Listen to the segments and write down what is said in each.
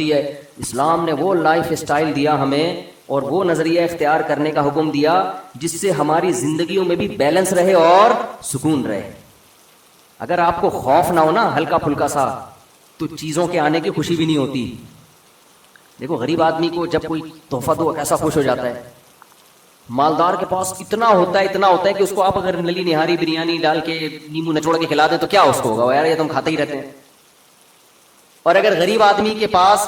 ہے. اسلام نے وہ لائف سٹائل دیا ہمیں اور وہ نظریہ اختیار کرنے کا حکم دیا جس سے ہماری زندگیوں میں بھی بیلنس رہے اور سکون رہے. اگر آپ کو خوف نہ ہو نا ہلکا پھلکا سا تو چیزوں کے آنے کی خوشی بھی نہیں ہوتی. دیکھو غریب آدمی کو جب کوئی تحفہ دو کیسا خوش ہو جاتا ہے. مالدار کے پاس اتنا ہوتا ہے کہ اس کو آپ اگر نلی نہاری بریانی ڈال کے نیمبو نچوڑ کے کھلا دیں تو کیا اس کو ہوگا, یار یہ تم کھاتے ہی رہتے ہیں. اور اگر غریب آدمی کے پاس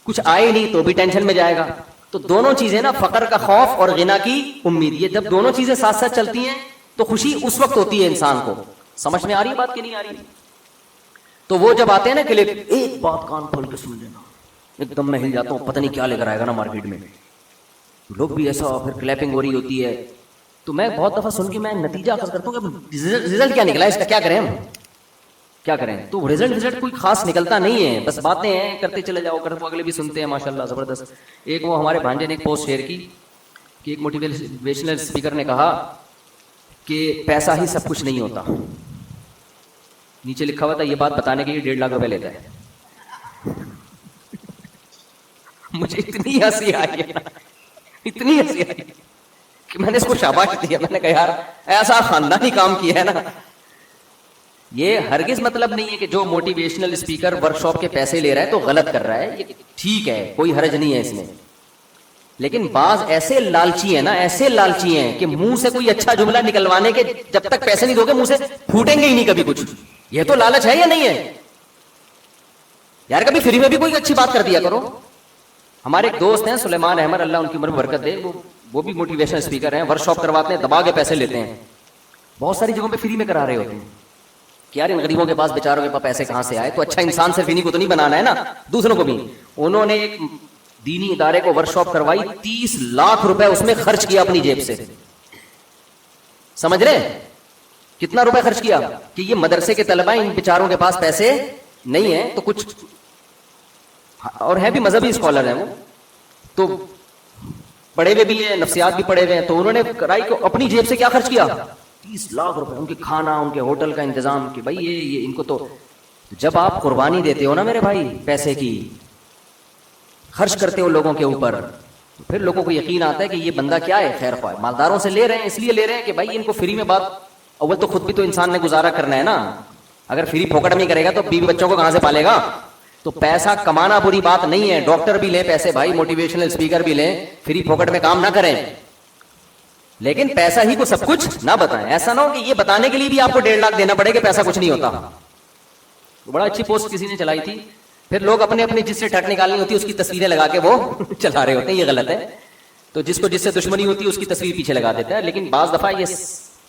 کچھ آئے نہیں تو بھی ٹینشن میں جائے گا. تو دونوں چیزیں نا, فقر کا خوف اور غنا کی امید, یہ جب دونوں چیزیں ساتھ ساتھ چلتی ہیں تو خوشی اس وقت ہوتی ہے انسان کو. سمجھ میں آ رہی ہے بات کہ نہیں آ رہی؟ تو وہ جب آتے ہیں نا کلپ, ایک بات کان کھول کے سن لینا, ایک دم میں ہل جاتا ہوں, پتہ نہیں کیا لے کر آئے گا نا مارکیٹ میں. لوگ بھی ایسا, پھر کلیپنگ ہو رہی ہوتی ہے. تو میں بہت دفعہ سن کے میں نتیجہ اخذ کرتا ہوں کہ رزلٹ کیا نکلا ہے, اس کا کیا کریں ہم, کیا کریں. تو رزلٹ کوئی خاص نکلتا نہیں ہے, بس باتیں ہیں کرتے چلے جاؤ, کرتے اگلے بھی سنتے ہیں ماشاءاللہ زبردست. ایک وہ ہمارے بھانجے نے ایک پوسٹ شیئر کی کہ ایک موٹیویشنل اسپیکر نے کہا کہ پیسہ ہی سب کچھ نہیں ہوتا. نیچے لکھا ہوا تھا یہ بات بتانے کے لیے 1.5 لاکھ روپے لیتا ہے. مجھے اتنی ہنسی آئی کہ میں نے اس کو شاباش دیا. میں نے کہا یار ایسا خاندانی کام کیا ہے نا. یہ ہرگز مطلب نہیں ہے کہ جو موٹیویشنل اسپیکر ورک شاپ کے پیسے لے رہا ہے تو غلط کر رہا ہے, یہ ٹھیک ہے, کوئی حرج نہیں ہے اس میں. لیکن بعض ایسے لالچی ہیں کہ منہ سے کوئی اچھا جملہ نکلوانے کے جب تک پیسے نہیں دو گے منہ سے پھوٹیں گے ہی نہیں کبھی کچھ. یہ تو لالچ ہے یا نہیں ہے یار؟ کبھی فری میں بھی کوئی اچھی بات کر دیا کرو. ہمارے ایک دوست ہیں سلیمان احمد, اللہ ان کی عمر میں برکت دے, وہ بھی موٹیویشنل اسپیکر ہیں, ورک شاپ کرواتے ہیں, دبا کے پیسے لیتے ہیں. بہت ساری جگہوں پہ فری میں کرا رہے ہوتے ہیں کہ یار ان غریبوں کے پاس بیچاروں کے پاس پیسے کہاں سے آئے. تو اچھا انسان صرف انہیں کو تو نہیں بنانا ہے نا, دوسروں کو بھی. انہوں نے ایک دینی ادارے کو ورک شاپ کروائی, 30 لاکھ روپے اس میں خرچ کیا اپنی جیب سے. سمجھ رہے کتنا روپے خرچ کیا کہ یہ مدرسے کے طلبہ, ان بیچاروں کے پاس پیسے نہیں ہیں تو کچھ, اور ہے بھی مذہبی اسکالر ہیں وہ, تو پڑھے ہوئے بھی ہیں, نفسیات بھی پڑھے ہوئے ہیں. تو انہوں نے کرائی کو اپنی جیب سے کیا خرچ کیا, 30 لاکھ روپے. ان کے کھانا, ان کے ہوٹل کا انتظام, کہ بھائی یہ ان کو. تو جب آپ قربانی دیتے ہو نا میرے بھائی, پیسے کی خرچ کرتے ہو لوگوں کے اوپر, تو پھر لوگوں کو یقین آتا ہے کہ یہ بندہ کیا ہے, خیر خواہ. مالداروں سے لے رہے ہیں اس لیے لے رہے ہیں کہ بھائی ان کو فری میں بات, اول تو خود بھی تو انسان نے گزارا کرنا ہے نا. اگر فری پھوکٹ میں کرے گا تو بیوی بچوں کو کہاں سے پالے گا؟ تو پیسہ کمانا بری بات نہیں ہے, ڈاکٹر بھی لیں پیسے بھائی, موٹیویشنل اسپیکر بھی لیں, فری پھوکٹ میں کام نہ کریں, لیکن پیسہ ہی کو سب کچھ نہ بتائیں. ایسا نہ ہو کہ یہ بتانے کے لیے بھی آپ کو 1.5 لاکھ دینا پڑے کہ پیسہ کچھ نہیں ہوتا. بڑا اچھی پوسٹ کسی نے چلائی تھی, پھر لوگ اپنے اپنے جس سے ٹٹ نکالنی ہوتی ہے اس کی تصویریں لگا کے وہ چلا رہے ہوتے ہیں. یہ غلط ہے. تو جس کو جس سے دشمنی ہوتی ہے اس کی تصویر پیچھے لگا دیتا ہے. لیکن بعض دفعہ یہ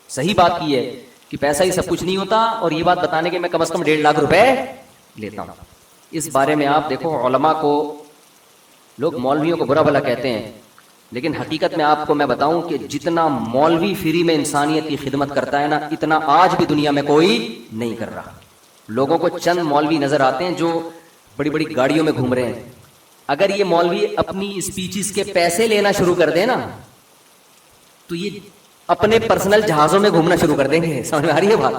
صحیح بات کی ہے کہ پیسہ ہی سب کچھ نہیں ہوتا, اور یہ بات بتانے کے میں کم از کم 1.5 لاکھ روپے لیتا ہوں. اس بارے میں آپ دیکھو, علماء کو, لوگ مولویوں کو برا بھلا کہتے ہیں, لیکن حقیقت میں آپ کو میں بتاؤں کہ جتنا مولوی فری میں انسانیت کی خدمت کرتا ہے نا, اتنا آج بھی دنیا میں کوئی نہیں کر رہا. لوگوں کو چند مولوی نظر آتے ہیں جو بڑی بڑی گاڑیوں میں گھوم رہے ہیں. اگر یہ مولوی اپنی اسپیچز کے پیسے لینا شروع کر دیں نا تو یہ اپنے پرسنل جہازوں میں گھومنا شروع کر دیں گے. سمجھ میں آ رہی ہے بات؟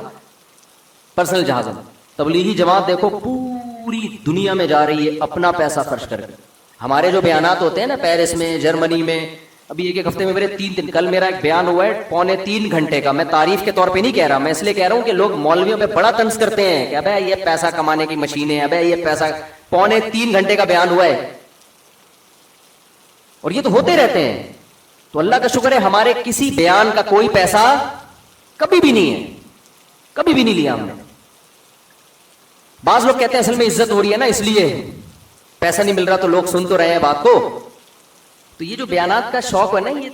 پرسنل جہازوں میں. تبلیغی جماعت دیکھو پوری دنیا میں جا رہی ہے اپنا پیسہ خرچ کر کے. ہمارے جو بیانات ہوتے ہیں نا پیرس میں, جرمنی میں, ابھی ایک ہفتے میں میرے 3 دن, کل میرا ایک بیان ہوا ہے 2.25 گھنٹے کا. میں تعریف کے طور پہ نہیں کہہ رہا, میں اس لیے کہہ رہا ہوں کہ لوگ مولویوں پہ بڑا طنز کرتے ہیں کہ ابے یہ پیسہ کمانے کی مشینیں, ابے یہ پیسہ. 2.25 گھنٹے کا بیان ہوا ہے, اور یہ تو ہوتے رہتے ہیں. تو اللہ کا شکر ہے ہمارے کسی بیان کا کوئی پیسہ کبھی بھی نہیں ہے, کبھی بھی نہیں لیا ہم نے. بعض لوگ کہتے ہیں اصل میں عزت ہو رہی ہے نا اس لیے پیسہ نہیں مل رہا, تو لوگ سن تو رہے ہیں بات کو. تو یہ جو بیانات کا شوق ہے نا, یہ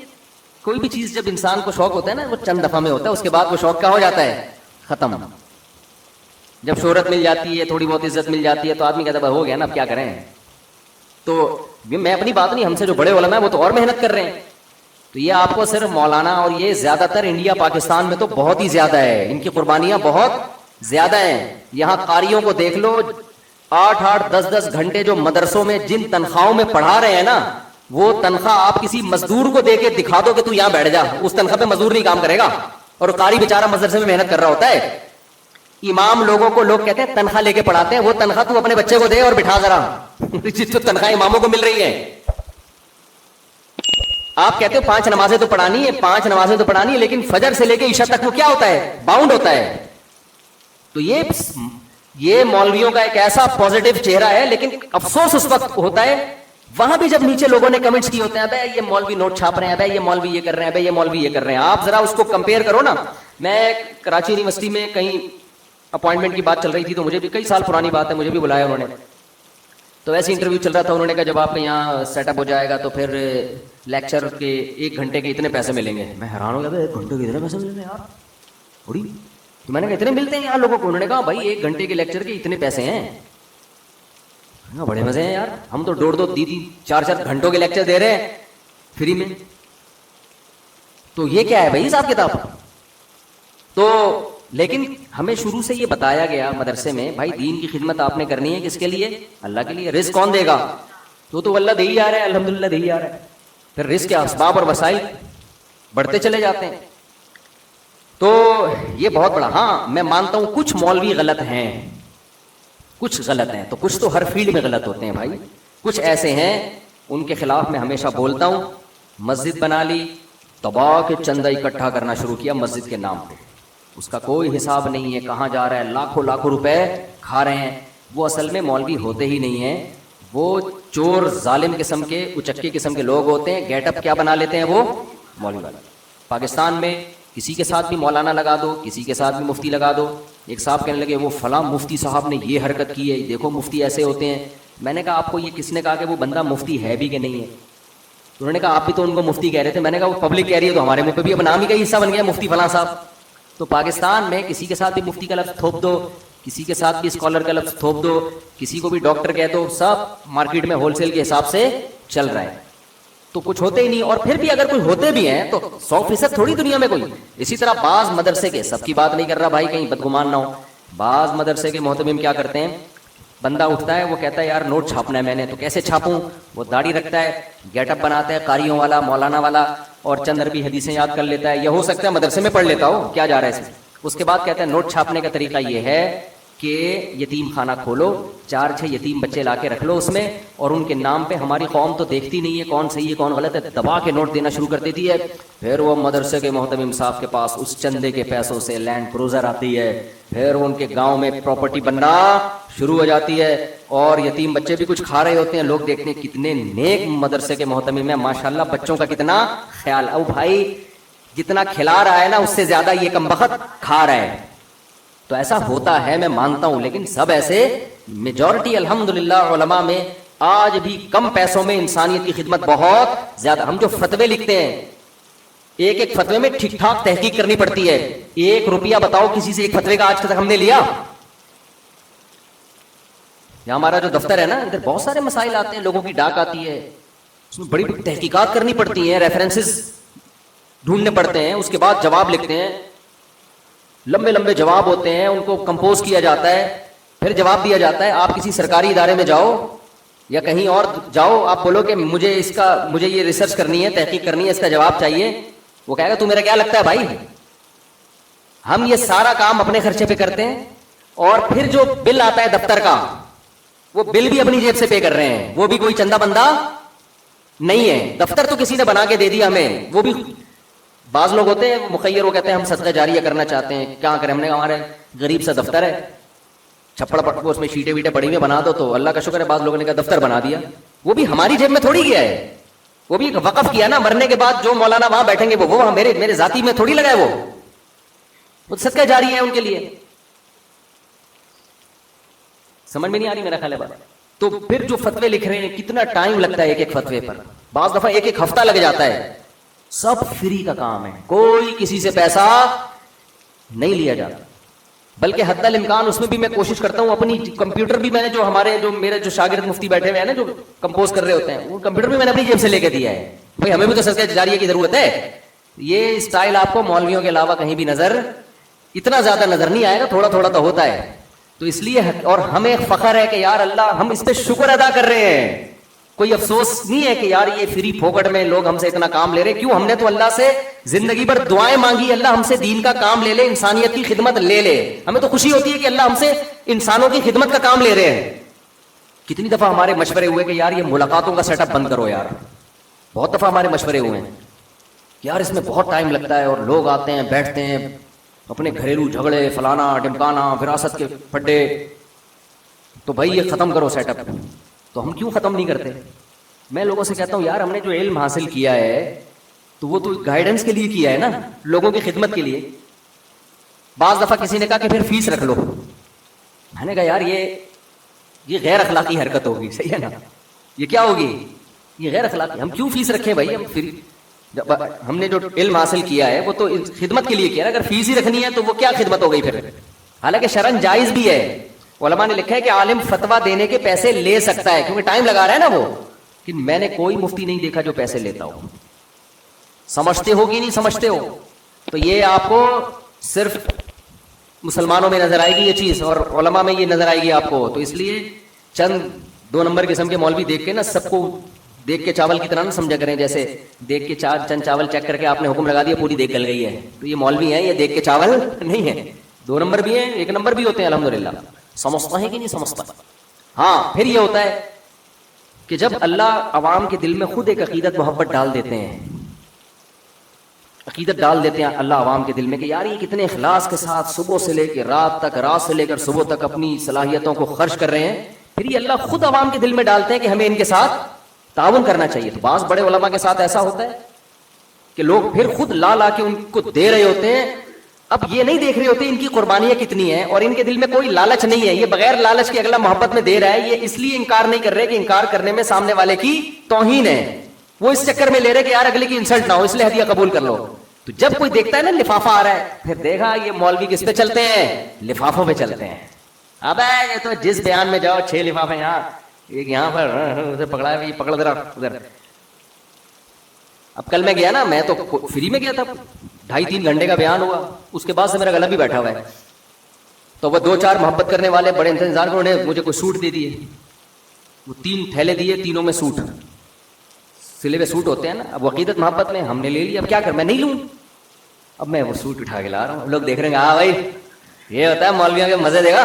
کوئی بھی چیز جب انسان کو شوق ہوتا ہے نا وہ چند دفعہ میں ہوتا ہے, اس کے بعد وہ شوق کیا ہو جاتا ہے, ختم. جب شہرت مل جاتی ہے, تھوڑی بہت عزت مل جاتی ہے, تو آدمی کہتا ہے ہو گیا نا اب کیا کریں. تو میں اپنی بات نہیں, ہم سے جو بڑے علماء ہیں وہ تو اور محنت کر رہے ہیں. تو یہ آپ کو صرف مولانا, اور یہ زیادہ تر انڈیا پاکستان میں تو بہت ہی زیادہ ہے, ان کی قربانیاں بہت زیادہ ہیں. یہاں قاریوں کو دیکھ لو, 8-8, 10-10 گھنٹے جو مدرسوں میں جن تنخواہوں میں پڑھا رہے ہیں نا, وہ تنخواہ آپ کسی مزدور کو دے کے دکھا دو کہ تو یہاں بیٹھ جا, اس تنخواہ پہ مزدور نہیں کام کرے گا, اور قاری بیچارہ مدرسے میں محنت کر رہا ہوتا ہے. امام لوگوں کو لوگ کہتے ہیں تنخواہ لے کے پڑھاتے ہیں, وہ تنخواہ تو اپنے بچے کو دے اور بٹھا ذرا جس تنخواہ اماموں کو مل رہی ہے. آپ کہتے ہو 5 نمازیں تو پڑھانی ہے, 5 نمازیں تو پڑھانی ہے, لیکن فجر سے لے کے عشاء تک وہ کیا ہوتا ہے, باؤنڈ ہوتا ہے. تو یہ مولویوں کا ایک ایسا پازیٹو چہرہ ہے, لیکن افسوس اس وقت ہوتا ہے وہاں بھی جب نیچے لوگوں نے کمنٹس کیے ہوتے ہیں, ابے یہ مولوی نوٹ چھاپ رہے ہیں, ابے یہ مولوی یہ کر رہے ہیں, ابے یہ مولوی یہ کر رہے ہیں. آپ ذرا اس کو کمپیئر کرو نا. میں کراچی یونیورسٹی میں کہیں اپوائنٹمنٹ کی بات چل رہی تھی, تو مجھے بھی کئی سال پرانی بات ہے, مجھے بھی بلایا انہوں نے, تو ایسے انٹرویو چل رہا تھا. انہوں نے کہا جب آپ کے یہاں سیٹ اپ ہو جائے گا تو پھر لیکچر کے 1 گھنٹے کے اتنے پیسے ملیں گے. میں حیران ہو گیا, 1 گھنٹے کے اتنے پیسے ملیں گے یار تھوڑی. تو میں نے کہا اتنے ملتے ہیں یار لوگوں کو؟ انہوں نے کہا بھائی 1 گھنٹے کے لیکچر کے اتنے پیسے ہیں. بڑے مزے ہیں یار, ہم تو 2-2 4 گھنٹوں کے لیکچر دے رہے ہیں فری میں. تو یہ کیا ہے بھائی حساب کتاب؟ تو لیکن ہمیں شروع سے یہ بتایا گیا مدرسے میں, بھائی دین کی خدمت آپ نے کرنی ہے کس کے لیے؟ اللہ کے لیے. رزق کون دے گا؟ تو اللہ دے ہی آ رہا ہے, الحمدللہ دے ہی آ رہا ہے. پھر رزق کے اسباب اور وسائل بڑھتے چلے جاتے ہیں. تو یہ بہت بڑا, ہاں میں مانتا ہوں کچھ مولوی غلط ہیں, کچھ غلط ہیں, تو کچھ تو ہر فیلڈ میں غلط ہوتے ہیں بھائی. کچھ ایسے ہیں ان کے خلاف میں ہمیشہ بولتا ہوں. مسجد بنا لی, تباہ کے چندہ اکٹھا کرنا شروع کیا مسجد کے نام پہ, اس کا کوئی حساب نہیں ہے کہاں جا رہا ہے, لاکھوں روپے کھا رہے ہیں. وہ اصل میں مولوی ہوتے ہی نہیں ہیں, وہ چور ظالم قسم کے اچکی قسم کے لوگ ہوتے ہیں. گیٹ اپ کیا بنا لیتے ہیں وہ مولوی والے. پاکستان میں کسی کے ساتھ بھی مولانا لگا دو, کسی کے ساتھ بھی مفتی لگا دو. ایک صاحب کہنے لگے وہ فلاں مفتی صاحب نے یہ حرکت کی ہے, دیکھو مفتی ایسے ہوتے ہیں. میں نے کہا آپ کو یہ کس نے کہا کہ وہ بندہ مفتی ہے بھی کہ نہیں ہے؟ تو انہوں نے کہا آپ بھی تو ان کو مفتی کہہ رہے تھے. میں نے کہا وہ پبلک کہہ رہی ہے تو ہمارے منہ پہ بھی اب نام ہی کا حصہ بن گیا مفتی فلاں صاحب. تو پاکستان میں کسی کے ساتھ بھی مفتی کا لفظ تھوپ دو, کسی کے ساتھ بھی اسکالر کا لفظ تھوپ دو, کسی کو بھی ڈاکٹر کہہ دو, سب مارکیٹ میں ہول سیل کے حساب سے چل رہا ہے. تو کچھ ہوتے ہی نہیں, اور پھر بھی اگر کوئی ہوتے بھی ہیں تو 100% تھوڑی دنیا میں کوئی. اسی طرح بعض مدرسے کے, سب کی بات نہیں کر رہا بھائی کہیں بدگمان نہ ہو, بعض مدرسے کے محتمم کیا کرتے ہیں, بندہ اٹھتا ہے وہ کہتا ہے یار نوٹ چھاپنا ہے میں نے, تو کیسے چھاپوں؟ وہ داڑھی رکھتا ہے, گیٹ اپ بناتا ہے قاریوں والا, مولانا والا, اور چند عربی حدیثیں یاد کر لیتا ہے. یہ ہو سکتا ہے مدرسے میں پڑھ لیتا ہو, کیا جا رہا ہے اس میں. اس کے بعد کہتا ہے نوٹ چھاپنے کا طریقہ یہ ہے کہ یتیم خانہ کھولو, 4-6 یتیم بچے لا کے رکھ لو اس میں, اور ان کے نام پہ, ہماری قوم تو دیکھتی نہیں ہے کون صحیح ہے کون غلط ہے, دبا کے نوٹ دینا شروع کر دیتی ہے. پھر وہ مدرسے کے محتمم صاحب کے پاس اس چندے کے پیسوں سے لینڈ کروزر آتی ہے, پھر ان کے گاؤں میں پراپرٹی بننا شروع ہو جاتی ہے, اور یتیم بچے بھی کچھ کھا رہے ہوتے ہیں. لوگ دیکھتے ہیں کتنے نیک مدرسے کے محتمم ہیں, ماشاءاللہ بچوں کا کتنا خیال. او بھائی جتنا کھلا رہا ہے نا اس سے زیادہ یہ کمبخت کھا رہا ہے. تو ایسا ہوتا ہے میں مانتا ہوں, لیکن سب ایسے, میجورٹی الحمدللہ علماء میں آج بھی کم پیسوں میں انسانیت کی خدمت بہت زیادہ. ہم جو فتوے لکھتے ہیں, ایک فتوے میں ٹھیک ٹھاک تحقیق کرنی پڑتی ہے. 1 روپیہ بتاؤ کسی سے ایک فتوے کا آج تک ہم نے لیا؟ یہاں ہمارا جو دفتر ہے نا, ادھر بہت سارے مسائل آتے ہیں, لوگوں کی ڈاک آتی ہے, اس میں بڑی بڑی تحقیقات کرنی پڑتی ہیں, ریفرنسز ڈھونڈنے پڑتے ہیں, اس کے بعد جواب لکھتے ہیں, لمبے جواب ہوتے ہیں, ان کو کمپوز کیا جاتا ہے, پھر جواب دیا جاتا ہے. آپ کسی سرکاری ادارے میں جاؤ یا کہیں اور جاؤ, آپ بولو کہ مجھے یہ ریسرچ کرنی ہے, تحقیق کرنی ہے, اس کا جواب چاہیے. وہ کہے گا تو میرا کیا لگتا ہے بھائی, ہم یہ سارا کام اپنے خرچے پہ کرتے ہیں, اور پھر جو بل آتا ہے دفتر کا, وہ بل بھی اپنی جیب سے پے کر رہے ہیں, وہ بھی کوئی چندہ بندہ نہیں ہے. دفتر تو کسی نے بنا کے دے دیا ہمیں, وہ بھی بعض لوگ ہوتے ہیں مخیر, وہ کہتے ہیں ہم صدقہ جاریہ کرنا چاہتے ہیں, کیا کریں, ہم نے ہمارے غریب سا دفتر ہے, چھپڑ پٹ کو اس میں شیٹیں ویٹیں پڑی ہوئی بنا دو, تو اللہ کا شکر ہے بعض لوگوں نے کہا دفتر بنا دیا. وہ بھی ہماری جیب میں تھوڑی گیا ہے, وہ بھی وقف کیا نا, مرنے کے بعد جو مولانا وہاں بیٹھیں گے وہ میرے ذاتی میں تھوڑی لگا ہے, وہ صدقہ جاریہ ہے ان کے لیے. سمجھ میں نہیں آ رہی میرا خیال ہے بات. تو پھر جو فتوے لکھ رہے ہیں, کتنا ٹائم لگتا ہے ایک فتوے پر, بعض دفعہ 1 ہفتہ لگ جاتا ہے. سب فری کا کام ہے, کوئی کسی سے پیسہ نہیں لیا جاتا, بلکہ حد الامکان اس میں بھی میں کوشش کرتا ہوں, اپنی کمپیوٹر بھی میں نے جو میرے جو شاگرد مفتی بیٹھے ہوئے ہیں نا, جو کمپوز کر رہے ہوتے ہیں, وہ کمپیوٹر بھی میں نے اپنی جیب سے لے کے دیا ہے. بھائی ہمیں بھی تو صدقہ جاریہ کی ضرورت ہے. یہ اسٹائل آپ کو مولویوں کے علاوہ کہیں بھی اتنا زیادہ نظر نہیں آئے گا, تھوڑا تھوڑا تو ہوتا ہے. تو اس لیے, اور ہمیں فخر ہے کہ یار اللہ ہم اس پہ شکر ادا کر رہے ہیں, کوئی افسوس نہیں ہے کہ یار یہ فری پھوکٹ میں لوگ ہم سے اتنا کام لے رہے. کیوں؟ ہم نے تو اللہ سے زندگی بھر دعائیں مانگی, اللہ ہم سے دین کا کام لے لے, انسانیت کی خدمت لے لے. ہمیں تو خوشی ہوتی ہے کہ اللہ ہم سے انسانوں کی خدمت کا کام لے رہے ہیں. کتنی دفعہ ہمارے مشورے ہوئے کہ یار یہ ملاقاتوں کا سیٹ اپ بند کرو یار. بہت دفعہ ہمارے مشورے ہوئے ہیں یار اس میں بہت ٹائم لگتا ہے, اور لوگ آتے ہیں بیٹھتے ہیں, اپنے گھریلو جھگڑے فلانا ڈمکانا, وراثت کے پھڈے, تو بھائی یہ ختم کرو سیٹ اپ. تو ہم کیوں ختم نہیں کرتے؟ میں لوگوں سے کہتا ہوں یار ہم نے جو علم حاصل کیا ہے تو وہ تو گائیڈنس کے لیے کیا ہے نا, لوگوں کی خدمت کے لیے. بعض دفعہ کسی نے کہا کہ پھر فیس رکھ لو. میں نے کہا یار یہ غیر اخلاقی حرکت ہوگی. صحیح ہے نا, یہ کیا ہوگی؟ یہ غیر اخلاقی. ہم کیوں فیس رکھیں بھائی؟ ہم پھر ہم نے جو علم حاصل کیا ہے وہ تو خدمت کے لیے کیا ہے. اگر فیس ہی رکھنی ہے تو وہ کیا خدمت ہو گئی پھر؟ حالانکہ شرعاً جائز بھی ہے. علماء نے لکھا ہے کہ عالم فتویٰ دینے کے پیسے لے سکتا ہے کیونکہ ٹائم لگا رہا ہے نا وہ. کہ میں نے کوئی مفتی نہیں دیکھا جو پیسے لیتا ہو. سمجھتے ہو کہ نہیں سمجھتے ہو؟ تو یہ آپ کو صرف مسلمانوں میں نظر آئے گی یہ چیز, اور علماء میں یہ نظر آئے گی آپ کو. تو اس لیے چند 2 نمبر قسم کے مولوی دیکھ کے نا سب کو دیکھ کے چاول کی طرح نہ سمجھا کریں. جیسے دیکھ کے چند چاول چیک کر کے آپ نے حکم لگا دیا پوری دیکھ گل گئی ہے, تو یہ مولوی ہیں, یہ دیکھ کے چاول نہیں ہے. 2 نمبر بھی ہیں, 1 نمبر بھی ہوتے ہیں الحمدللہ. سمجھتا ہے کہ نہیں سمجھتا؟ ہاں پھر یہ ہوتا ہے کہ جب اللہ عوام کے دل میں خود ایک عقیدت محبت ڈال دیتے ہیں, عقیدت ڈال دیتے ہیں اللہ عوام کے دل میں کہ یار یہ کتنے اخلاص کے ساتھ صبح سے لے کے رات تک, رات سے لے کر صبح تک اپنی صلاحیتوں کو خرچ کر رہے ہیں, پھر یہ اللہ خود عوام کے دل میں ڈالتے ہیں کہ ہمیں ان کے ساتھ تعاون کرنا چاہیے. تو بعض بڑے علماء کے ساتھ ایسا ہوتا ہے کہ لوگ پھر خود لا کے ان کو دے رہے ہوتے ہیں. اب یہ نہیں دیکھ رہے ہوتے ان کی قربانیاں کتنی ہیں, اور ان کے دل میں کوئی لالچ نہیں ہے. یہ بغیر لالچ کے اگلا محبت میں دے رہا ہے. یہ اس لیے انکار نہیں کر رہے کہ انکار کرنے میں سامنے والے کی توہین ہے. وہ اس چکر میں لے رہے کہ یار اگلے کی انسلٹ نہ ہو, اس لیے ہدیہ قبول کر لو. تو جب کوئی دیکھتا ہے نا لفافہ آ رہا ہے, پھر دیکھا یہ مولوی کس پہ چلتے ہیں؟ لفافوں پہ چلتے ہیں. اب یہ تو جس بیان میں جاؤ 6 لفافے یہاں, ایک یہاں پر ادھر پکڑا ہے, یہ پکڑ ذرا ادھر. اب کل میں گیا نا, میں تو فری میں گیا تھا, 2.5-3 گھنٹے کا بیان ہوا, اس کے بعد سے میرا گلا بھی بیٹھا ہوا ہے. تو وہ 2-4 محبت کرنے والے بڑے انتظار انہوں نے مجھے کوئی سوٹ دے دیے, وہ 3 تھیلے دیے, تینوں میں سوٹ, سلے ہوئے سوٹ ہوتے ہیں نا. اب عقیدت محبت میں ہم نے لے لیا, اب کیا کر, میں نہیں لوں. اب میں وہ سوٹ اٹھا کے لا رہا ہوں, لوگ دیکھ رہے ہیں ہاں بھائی یہ ہوتا ہے مولویوں کے مزے دے گا.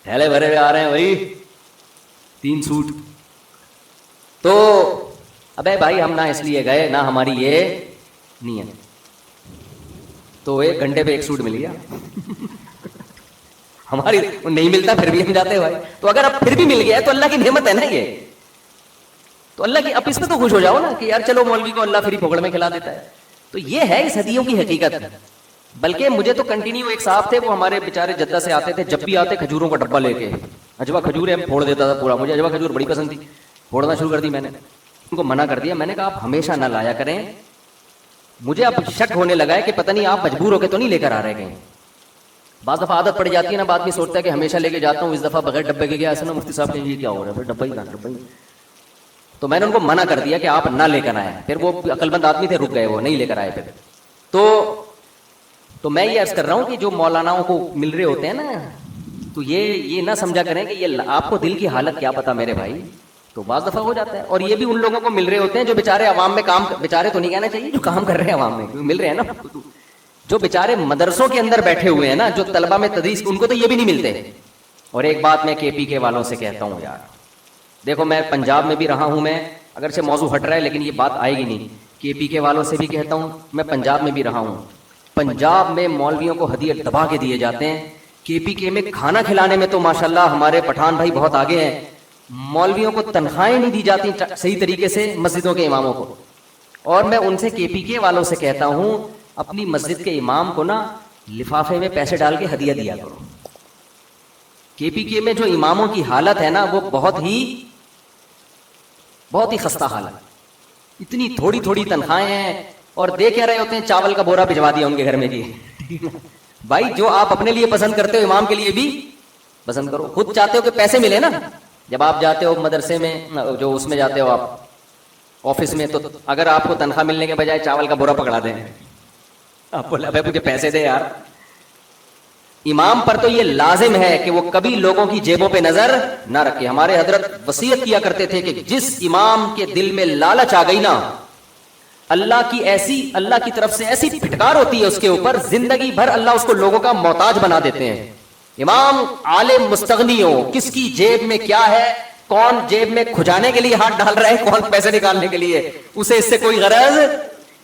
تھیلے بھرے ہوئے آ رہے ہیں بھائی 3 سوٹ. تو ابے بھائی ہم نہ اس لیے گئے, نہ ہماری یہ نہیں ہے. تو 1 گھنٹے پہ 1 سوٹ مل گیا. ہماری نہیں ملتا پھر بھی ہم جاتے بھائی. تو اگر اب پھر بھی مل گیا تو اللہ کی نعمت ہے نا یہ, تو اللہ کی, اب اس میں تو خوش ہو جاؤ نا کہ یار چلو مولوی کو اللہ فری پھوکڑ میں کھلا دیتا ہے. تو یہ ہے اس ہدیوں کی حقیقت. بلکہ مجھے تو کنٹینیو ایک صاحب تھے, وہ ہمارے بیچارے جدہ سے آتے تھے, جب بھی آتے کھجوروں کا ڈبہ لے کے, اجوا کھجور ہے, پھوڑ دیتا تھا پورا. مجھے اجوا کھجور بڑی پسند تھی, پھوڑنا شروع کر دی میں نے. ان کو منع کر دیا, میں نے کہا آپ ہمیشہ نہ لایا کریں. مجھے اب شک ہونے لگا ہے کہ پتہ نہیں آپ مجبور ہو کے تو نہیں لے کر آ رہے کہیں. بعض دفعہ عادت پڑ جاتی ہے نا, بعد میں سوچتا ہے کہ ہمیشہ لے کے جاتا ہوں, اس دفعہ بغیر ڈبے کے گیا ایسا نا مفتی صاحب نے یہ کیا ہو رہا ہے, پھر ڈبہ ہی کہاں, ڈبہ ہی. تو میں نے ان کو منع کر دیا کہ آپ نہ لے کر آئے. پھر وہ عقل مند آدمی تھے, رک گئے, وہ نہیں لے کر آئے پھر. تو میں یہ عرض کر رہا ہوں کہ جو مولاناؤں کو مل رہے ہوتے ہیں نا, تو یہ نہ سمجھا کریں کہ یہ آپ کو دل کی حالت کیا پتا میرے بھائی. تو بعض دفعہ ہو جاتا ہے. اور یہ بھی ان لوگوں کو مل رہے ہوتے ہیں جو بیچارے عوام میں کام, بیچارے تو نہیں کہنا چاہیے, جو کام کر رہے ہیں عوام میں, مل رہے ہیں نا. جو بیچارے مدرسوں کے اندر بیٹھے ہوئے ہیں نا, جو طلبہ میں تدریس, ان کو تو یہ بھی نہیں ملتے. اور ایک بات میں کے پی کے والوں سے کہتا ہوں یار, دیکھو میں پنجاب میں بھی رہا ہوں, میں اگرچہ موضوع ہٹ رہا ہے لیکن یہ بات آئے گی نہیں. کے پی کے والوں سے بھی کہتا ہوں, میں پنجاب میں بھی رہا ہوں. پنجاب میں مولویوں کو ہدیے دبا کے دیے جاتے ہیں. کے پی کے میں کھانا کھلانے میں تو ماشاءاللہ ہمارے پٹھان بھائی بہت آگے ہیں. مولویوں کو تنخواہیں نہیں دی جاتی صحیح طریقے سے مسجدوں کے اماموں کو. اور میں ان سے کے پی کے والوں سے کہتا ہوں, اپنی مسجد کے امام کو نا لفافے میں پیسے ڈال کے ہدیہ دیا کرو. کے پی کے میں جو اماموں کی حالت ہے نا, وہ بہت ہی خستہ حالت. اتنی تھوڑی تھوڑی تنخواہیں ہیں, اور دے کہہ رہے ہوتے ہیں چاول کا بورا بھجوا دیا ان کے گھر میں جی. بھائی جو آپ اپنے لیے پسند کرتے ہو امام کے لیے بھی پسند کرو. خود چاہتے ہو کہ پیسے ملے نا, جب آپ جاتے ہو مدرسے میں, جو اس میں جاتے ہو آپ آفس میں, تو اگر آپ کو تنخواہ ملنے کے بجائے چاول کا بورا پکڑا دیں, آپ بولا بھائی مجھے پیسے دے یار. امام پر تو یہ لازم ہے کہ وہ کبھی لوگوں کی جیبوں پہ نظر نہ رکھے. ہمارے حضرت وصیت کیا کرتے تھے کہ جس امام کے دل میں لالچ آ گئی نا، اللہ کی طرف سے ایسی پھٹکار ہوتی ہے اس کے اوپر، زندگی بھر اللہ اس کو لوگوں کا محتاج بنا دیتے ہیں. امام عالم مستغنی ہو، کس کی جیب میں کیا ہے، کون جیب میں کھجانے کے لیے ہاتھ ڈال رہا ہے، کون پیسے نکالنے کے لیے، اسے اس سے کوئی غرض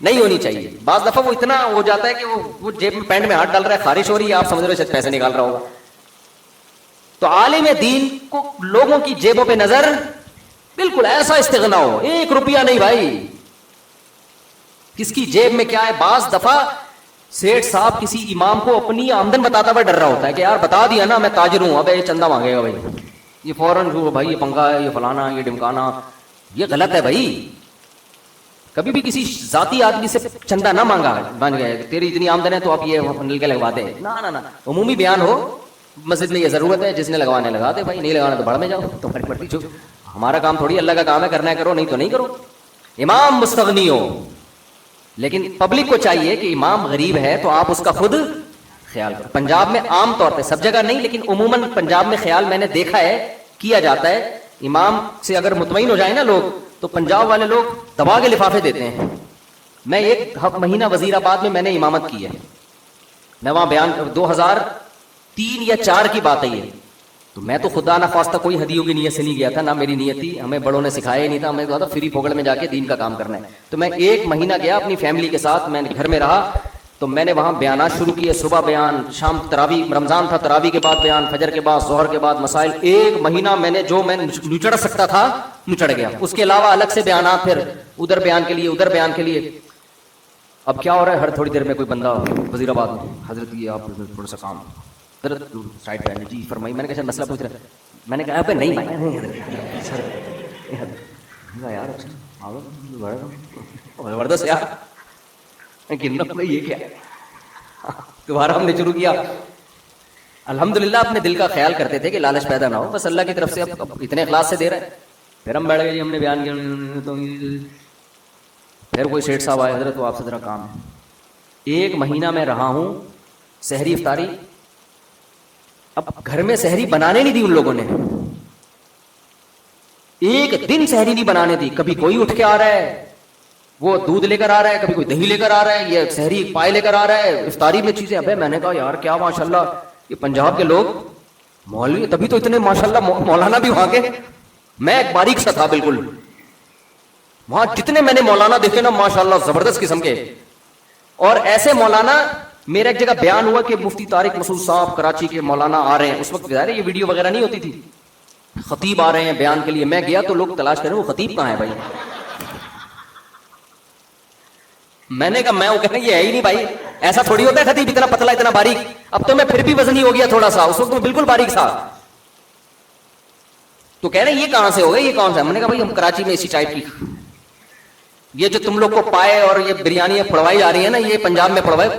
نہیں ہونی چاہیے. بعض دفعہ وہ اتنا ہو جاتا ہے کہ وہ جیب میں پینٹ میں ہاتھ ڈال رہا ہے، خارش ہو رہی ہے، آپ سمجھ رہے شاید پیسے نکال رہا ہوگا. تو عالم دین کو لوگوں کی جیبوں پہ نظر، بالکل ایسا استغنا ہو، 1 روپیہ نہیں بھائی، کس کی جیب میں کیا ہے. بعض دفعہ سیٹھ صاحب کسی امام کو اپنی آمدن بتاتا ہوا ڈر رہا ہوتا ہے کہ یار بتا دیا نا میں تاجر ہوں، اب یہ چندہ مانگے گا بھائی، یہ فوراً بھائی یہ پنکھا ہے، یہ فلانا، یہ ڈمکانا. یہ غلط ہے بھائی. کبھی بھی کسی ذاتی آدمی سے چندہ نہ مانگا بن گئے تیری اتنی آمدن ہے تو آپ یہ نل کے لگوا دیں. نہ عمومی بیان ہو، مسجد میں یہ ضرورت ہے، جس نے لگوانے لگا دے بھائی، نہیں لگانا تو بڑھ میں جاؤ، تمہاری مرضی. جو ہمارا کام تھوڑی اللہ کا کام ہے، کرنا ہے کرو، نہیں تو نہیں کرو. امام مستغنی ہو، لیکن پبلک کو چاہیے کہ امام غریب ہے تو آپ اس کا خود خیال کرو. پنجاب میں عام طور پہ، سب جگہ نہیں لیکن عموماً پنجاب میں خیال میں نے دیکھا ہے کیا جاتا ہے. امام سے اگر مطمئن ہو جائیں نا لوگ تو پنجاب والے لوگ دبا کے لفافے دیتے ہیں. میں 1 مہینہ وزیر آباد میں نے امامت کی ہے. میں وہاں بیان 2003 یا 4 کی بات ہے یہ. تو میں تو خدا نہ خواستہ کوئی ہدیوں کی نیت سے نہیں گیا تھا، نہ میری نیت تھی، ہمیں بڑوں نے سکھایا ہی نہیں تھا، ہمیں کہا تھا فری پھوکڑ میں جا کے دین کا کام کرنا ہے. تو میں 1 مہینہ گیا اپنی فیملی کے ساتھ، میں گھر میں رہا، تو میں نے وہاں بیانات شروع کیے. صبح بیان، شام تراویح، رمضان تھا تراویح کے بعد بیان، فجر کے بعد، ظہر کے بعد مسائل. 1 مہینہ میں نے جو میں نچڑ سکتا تھا نچڑ گیا. اس کے علاوہ الگ سے بیانات، پھر ادھر بیان کے لیے، ادھر بیان کے لیے. اب کیا ہو رہا ہے، ہر تھوڑی دیر میں کوئی بندہ وزیر آباد میں، حضرت یہ آپ تھوڑا سا کام سائڈ پہ جی فرمائی. میں نے کہا مسئلہ پوچھ رہا ہے. میں نے کہا پہ نہیں زبردست یار، یہ کیا. دوبارہ ہم نے شروع کیا. الحمدللہ اپنے دل کا خیال کرتے تھے کہ لالچ پیدا نہ ہو، بس اللہ کی طرف سے اب اتنے اخلاص سے دے رہے ہیں. پھر ہم بیٹھ گئے جی، ہم نے بیان کیا. تو پھر کوئی سیٹھ صاحب آئے، حضرت تو آپ سے ذرا کام ہے. 1 مہینہ میں رہا ہوں، سحری افطاری، اب گھر میں سحری بنانے نہیں دی ان لوگوں نے. 1 دن سحری نہیں بنانے دی. کبھی کوئی اٹھ کے آ رہا ہے وہ دودھ لے کر آ رہا ہے، کبھی کوئی دہی لے کر آ رہا ہے، یہ سحری پائے لے کر آ رہا ہے، افطاری میں چیزیں. ابے میں نے کہا یار کیا ماشاءاللہ یہ پنجاب کے لوگ مولوی، تبھی تو اتنے ماشاءاللہ مولانا بھی وہاں کے. میں ایک باریک سا تھا بالکل، وہاں جتنے میں نے مولانا دیکھے نا ماشاءاللہ زبردست قسم کے. اور ایسے مولانا، میرا ایک جگہ بیان ہوا کہ مفتی طارق مسعود صاحب کراچی کے مولانا آ رہے ہیں. اس وقت ظاہر ہے یہ ویڈیو وغیرہ نہیں ہوتی تھی. خطیب آ رہے ہیں بیان کے لیے. میں گیا تو لوگ تلاش کر رہے ہیں وہ خطیب کہاں ہے بھائی. میں نے کہا میں وہ کہنا یہ ہے ہی نہیں بھائی، ایسا تھوڑی ہوتا ہے خطیب اتنا پتلا اتنا باریک. اب تو میں پھر بھی وزنی ہو گیا تھوڑا سا، اس وقت میں بالکل باریک تھا. تو کہہ رہے ہیں یہ کہاں سے ہو گئے، یہ کون سا ہے. میں نے کہا بھائی ہم کراچی میں اسی ٹائپ کی، یہ جو تم لوگ کو پائے اور یہ بریانی پھڑوائی جا رہی ہے نا، یہ پنجاب میں پھڑوائی.